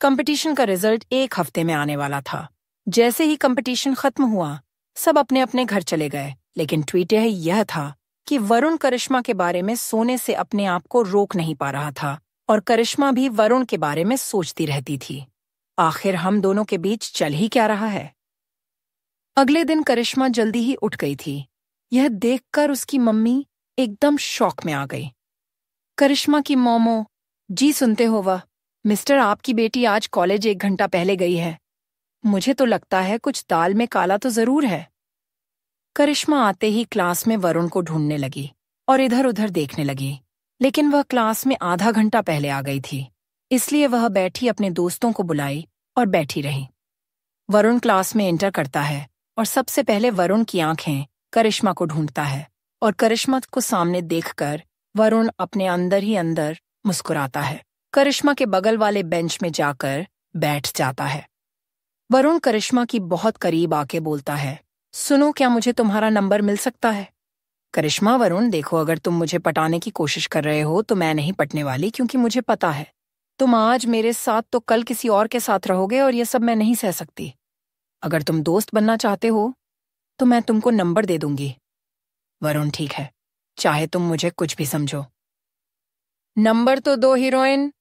Competition का result 1 हफ्ते में आने वाला था। जैसे ही कंपटीशन खत्म हुआ, सब अपने अपने घर चले गए, लेकिन ट्वीट यह था कि वरुण करिश्मा के बारे में सोने से अपने आप को रोक नहीं पा रहा था और करिश्मा भी वरुण के बारे में सोचती रहती थी, आखिर हम दोनों के बीच चल ही क्या रहा है। अगले दिन करिश्मा जल्दी ही उठ गई थी। यह देखकर उसकी मम्मी एकदम शॉक में आ गई। करिश्मा की मोमो, जी सुनते हो वह, मिस्टर आपकी बेटी आज कॉलेज 1 घंटा पहले गई है। मुझे तो लगता है कुछ दाल में काला तो जरूर है। करिश्मा आते ही क्लास में वरुण को ढूंढने लगी और इधर उधर देखने लगी, लेकिन वह क्लास में आधा घंटा पहले आ गई थी, इसलिए वह बैठी अपने दोस्तों को बुलाई और बैठी रही। वरुण क्लास में एंटर करता है और सबसे पहले वरुण की आंखें करिश्मा को ढूंढता है और करिश्मा को सामने देखकर वरुण अपने अंदर ही अंदर मुस्कुराता है। करिश्मा के बगल वाले बेंच में जाकर बैठ जाता है। वरुण करिश्मा की बहुत करीब आके बोलता है, सुनो, क्या मुझे तुम्हारा नंबर मिल सकता है? करिश्मा, वरुण देखो, अगर तुम मुझे पटाने की कोशिश कर रहे हो तो मैं नहीं पटने वाली, क्योंकि मुझे पता है तुम आज मेरे साथ तो कल किसी और के साथ रहोगे और ये सब मैं नहीं सह सकती। अगर तुम दोस्त बनना चाहते हो तो मैं तुमको नंबर दे दूंगी। वरुण, ठीक है, चाहे तुम मुझे कुछ भी समझो। नंबर तो दो हीरोइन,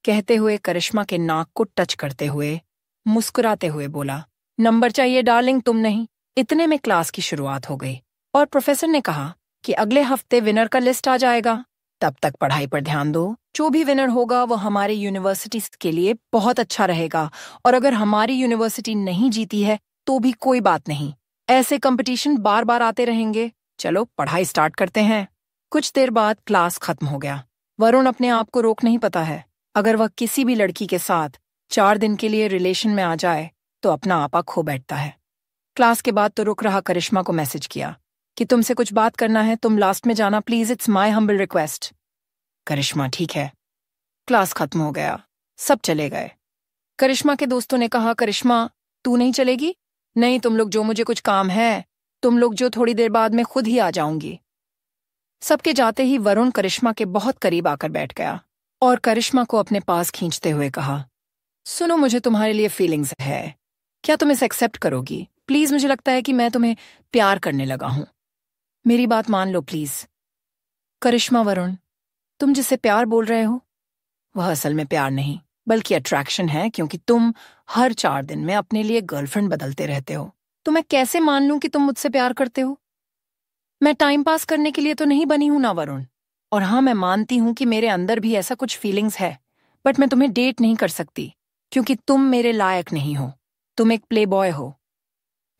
कहते हुए करिश्मा के नाक को टच करते हुए मुस्कुराते हुए बोला, नंबर चाहिए डार्लिंग, तुम नहीं। इतने में क्लास की शुरुआत हो गई और प्रोफेसर ने कहा कि अगले हफ्ते विनर का लिस्ट आ जाएगा, तब तक पढ़ाई पर ध्यान दो। जो भी विनर होगा वो हमारी यूनिवर्सिटी के लिए बहुत अच्छा रहेगा, और अगर हमारी यूनिवर्सिटी नहीं जीती है तो भी कोई बात नहीं, ऐसे कंपटीशन बार बार आते रहेंगे। चलो पढ़ाई स्टार्ट करते हैं। कुछ देर बाद क्लास खत्म हो गया। वरुण अपने आप को रोक नहीं पाता है। अगर वह किसी भी लड़की के साथ 4 दिन के लिए रिलेशन में आ जाए तो अपना आपा खो बैठता है। क्लास के बाद तो रुक रहा करिश्मा को मैसेज किया कि तुमसे कुछ बात करना है, तुम लास्ट में जाना please, it's my humble request. Karishma, ठीक है। क्लास खत्म हो गया, सब चले गए। करिश्मा के दोस्तों ने कहा, करिश्मा तू नहीं चलेगी? नहीं, तुम लोग जो, मुझे कुछ काम है, तुम लोग जो, थोड़ी देर बाद मैं खुद ही आ जाऊंगी। सबके जाते ही वरुण करिश्मा के बहुत करीब आकर बैठ गया और करिश्मा को अपने पास खींचते हुए कहा, सुनो, मुझे तुम्हारे लिए फीलिंग्स है, क्या तुम इसे एक्सेप्ट करोगी? प्लीज, मुझे लगता है कि मैं तुम्हें प्यार करने लगा हूं, मेरी बात मान लो प्लीज। करिश्मा, वरुण, तुम जिससे प्यार बोल रहे हो वह असल में प्यार नहीं बल्कि अट्रैक्शन है, क्योंकि तुम हर 4 दिन में अपने लिए गर्लफ्रेंड बदलते रहते हो। तो मैं कैसे मान लूं कि तुम मुझसे प्यार करते हो? मैं टाइम पास करने के लिए तो नहीं बनी हूं ना वरुण। और हाँ, मैं मानती हूं कि मेरे अंदर भी ऐसा कुछ फीलिंग्स है, बट मैं तुम्हें डेट नहीं कर सकती क्योंकि तुम मेरे लायक नहीं हो, तुम एक प्ले बॉय हो।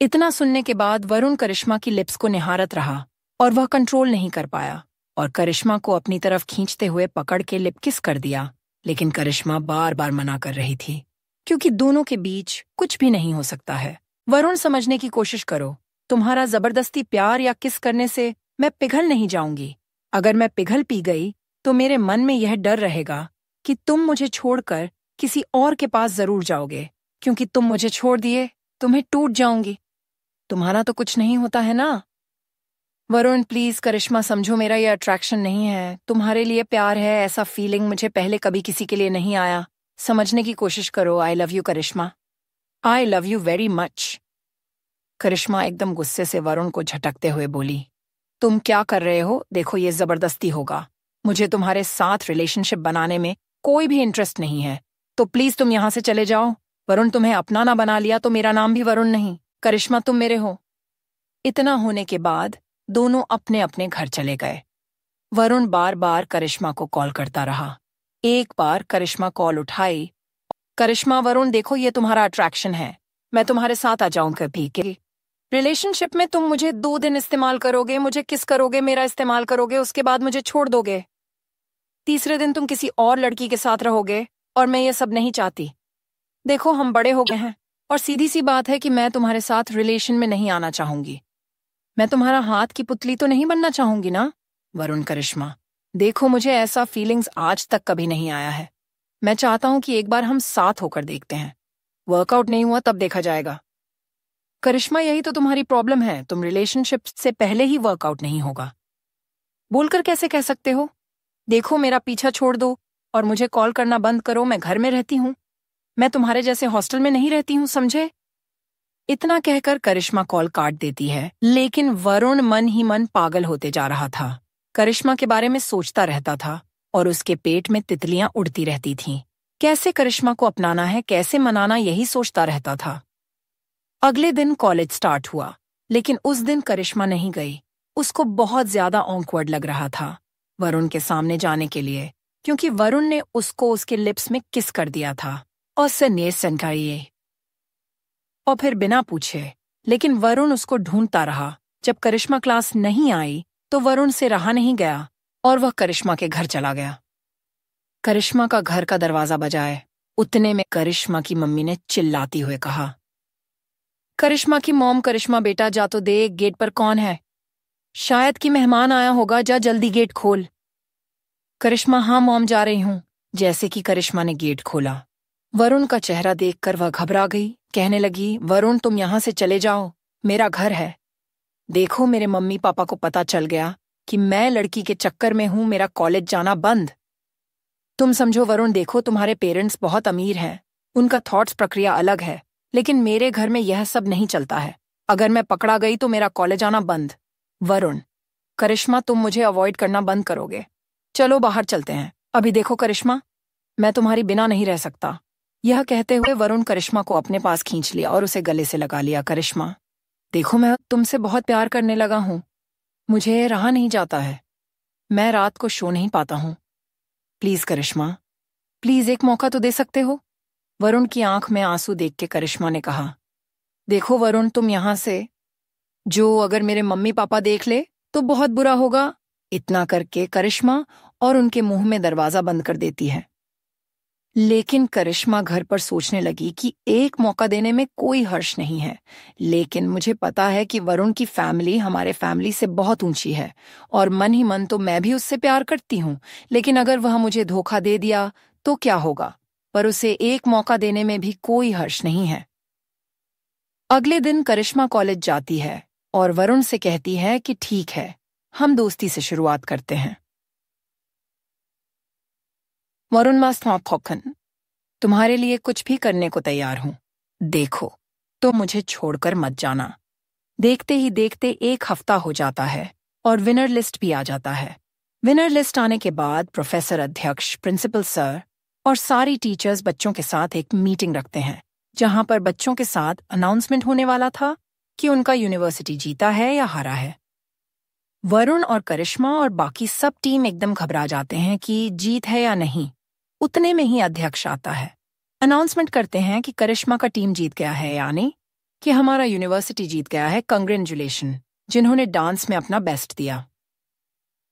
इतना सुनने के बाद वरुण करिश्मा की लिप्स को निहारत रहा और वह कंट्रोल नहीं कर पाया और करिश्मा को अपनी तरफ खींचते हुए पकड़ के लिप किस कर दिया, लेकिन करिश्मा बार बार मना कर रही थी, क्योंकि दोनों के बीच कुछ भी नहीं हो सकता है। वरुण, समझने की कोशिश करो, तुम्हारा जबरदस्ती प्यार या किस करने से मैं पिघल नहीं जाऊंगी। अगर मैं पिघल पी गई तो मेरे मन में यह डर रहेगा कि तुम मुझे छोड़कर किसी और के पास जरूर जाओगे, क्योंकि तुम मुझे छोड़ दिए तो मैं टूट जाऊंगी। तुम्हारा तो कुछ नहीं होता है ना? वरुण, प्लीज करिश्मा, समझो, मेरा ये अट्रैक्शन नहीं है, तुम्हारे लिए प्यार है, ऐसा फीलिंग मुझे पहले कभी किसी के लिए नहीं आया। समझने की कोशिश करो। I love you Karishma, I love you very much. Karishma एकदम गुस्से से वरुण को झटकते हुए बोली, तुम क्या कर रहे हो? देखो, ये जबरदस्ती होगा, मुझे तुम्हारे साथ रिलेशनशिप बनाने में कोई भी इंटरेस्ट नहीं है, तो प्लीज तुम यहाँ से चले जाओ। वरुण, तुम्हें अपना ना बना लिया तो मेरा नाम भी वरुण नहीं। करिश्मा, तुम मेरे हो। इतना होने के बाद दोनों अपने अपने घर चले गए। वरुण बार बार करिश्मा को कॉल करता रहा। एक बार करिश्मा कॉल उठाई, करिश्मा, वरुण देखो, ये तुम्हारा अट्रैक्शन है, मैं तुम्हारे साथ आ जाऊं कभी के रिलेशनशिप में? तुम मुझे 2 दिन इस्तेमाल करोगे, मुझे किस करोगे, मेरा इस्तेमाल करोगे, उसके बाद मुझे छोड़ दोगे। तीसरे दिन तुम किसी और लड़की के साथ रहोगे और मैं ये सब नहीं चाहती। देखो, हम बड़े हो गए हैं और सीधी सी बात है कि मैं तुम्हारे साथ रिलेशन में नहीं आना चाहूंगी। मैं तुम्हारा हाथ की पुतली तो नहीं बनना चाहूंगी ना? वरुण, करिश्मा देखो, मुझे ऐसा फीलिंग्स आज तक कभी नहीं आया है। मैं चाहता हूं कि एक बार हम साथ होकर देखते हैं, वर्कआउट नहीं हुआ तब देखा जाएगा। करिश्मा, यही तो तुम्हारी प्रॉब्लम है, तुम रिलेशनशिप से पहले ही वर्कआउट नहीं होगा। बोलकर कैसे कह सकते हो? देखो, मेरा पीछा छोड़ दो और मुझे कॉल करना बंद करो, मैं घर में रहती हूँ। मैं तुम्हारे जैसे हॉस्टल में नहीं रहती हूँ, समझे? इतना कहकर करिश्मा कॉल काट देती है, लेकिन वरुण मन ही मन पागल होते जा रहा था। करिश्मा के बारे में सोचता रहता था और उसके पेट में तितलियां उड़ती रहती थीं। कैसे करिश्मा को अपनाना है, कैसे मनाना, यही सोचता रहता था। अगले दिन कॉलेज स्टार्ट हुआ, लेकिन उस दिन करिश्मा नहीं गई। उसको बहुत ज्यादा ऑकवर्ड लग रहा था वरुण के सामने जाने के लिए, क्योंकि वरुण ने उसको उसके लिप्स में किस कर दिया था और और फिर बिना पूछे। लेकिन वरुण उसको ढूंढता रहा। जब करिश्मा क्लास नहीं आई तो वरुण से रहा नहीं गया और वह करिश्मा के घर चला गया। करिश्मा का घर का दरवाजा बजाए। उतने में करिश्मा की मम्मी ने चिल्लाती हुए कहा, करिश्मा की मॉम, करिश्मा बेटा जा तो देख, गेट पर कौन है? शायद कि मेहमान आया होगा, जा जल्दी गेट खोल। करिश्मा, हाँ मॉम, जा रही हूं। जैसे कि करिश्मा ने गेट खोला, वरुण का चेहरा देखकर वह घबरा गई। कहने लगी, वरुण तुम यहां से चले जाओ, मेरा घर है। देखो मेरे मम्मी पापा को पता चल गया कि मैं लड़की के चक्कर में हूं, मेरा कॉलेज जाना बंद। तुम समझो वरुण, देखो तुम्हारे पेरेंट्स बहुत अमीर हैं, उनका थॉट्स प्रक्रिया अलग है, लेकिन मेरे घर में यह सब नहीं चलता है। अगर मैं पकड़ा गई तो मेरा कॉलेज आना बंद। वरुण, करिश्मा तुम मुझे अवॉइड करना बंद करोगे? चलो बाहर चलते हैं। अभी देखो करिश्मा, मैं तुम्हारी बिना नहीं रह सकता। यह कहते हुए वरुण करिश्मा को अपने पास खींच लिया और उसे गले से लगा लिया। करिश्मा, देखो मैं तुमसे बहुत प्यार करने लगा हूं, मुझे रहा नहीं जाता है, मैं रात को सो नहीं पाता हूं। प्लीज करिश्मा, प्लीज एक मौका तो दे सकते हो? वरुण की आंख में आंसू देख के करिश्मा ने कहा, देखो वरुण, तुम यहां से अगर मेरे मम्मी पापा देख ले तो बहुत बुरा होगा। इतना करके करिश्मा और उनके मुंह में दरवाजा बंद कर देती है। लेकिन करिश्मा घर पर सोचने लगी कि एक मौका देने में कोई हर्ष नहीं है, लेकिन मुझे पता है कि वरुण की फैमिली हमारे फैमिली से बहुत ऊंची है और मन ही मन तो मैं भी उससे प्यार करती हूँ, लेकिन अगर वह मुझे धोखा दे दिया तो क्या होगा? पर उसे एक मौका देने में भी कोई हर्ष नहीं है। अगले दिन करिश्मा कॉलेज जाती है और वरुण से कहती है कि ठीक है, हम दोस्ती से शुरुआत करते हैं। वरुण मास्टरखन, तुम्हारे लिए कुछ भी करने को तैयार हूं। देखो, तो मुझे छोड़कर मत जाना। देखते ही देखते एक हफ्ता हो जाता है और विनर लिस्ट भी आ जाता है। विनर लिस्ट आने के बाद प्रोफेसर अध्यक्ष, प्रिंसिपल सर और सारी टीचर्स बच्चों के साथ एक मीटिंग रखते हैं, जहां पर बच्चों के साथ अनाउंसमेंट होने वाला था कि उनका यूनिवर्सिटी जीता है या हारा है। वरुण और करिश्मा और बाकी सब टीम एकदम घबरा जाते हैं कि जीत है या नहीं। उतने में ही अध्यक्ष आता है, अनाउंसमेंट करते हैं कि करिश्मा का टीम जीत गया है, यानी कि हमारा यूनिवर्सिटी जीत गया है। कंग्रेचुलेशन, जिन्होंने डांस में अपना बेस्ट दिया।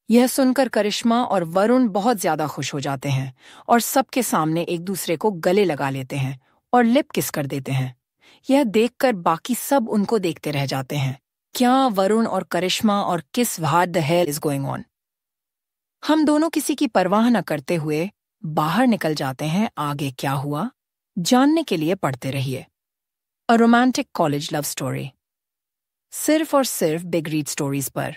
यह सुनकर करिश्मा और वरुण बहुत ज्यादा खुश हो जाते हैं और सबके सामने एक दूसरे को गले लगा लेते हैं और लिप किस कर देते हैं। यह देखकर बाकी सब उनको देखते रह जाते हैं। क्या वरुण और करिश्मा और किस what the hell is going on? हम दोनों किसी की परवाह न करते हुए बाहर निकल जाते हैं। आगे क्या हुआ जानने के लिए पढ़ते रहिए। A romantic college love story, सिर्फ और सिर्फ बिग रीड स्टोरीज पर।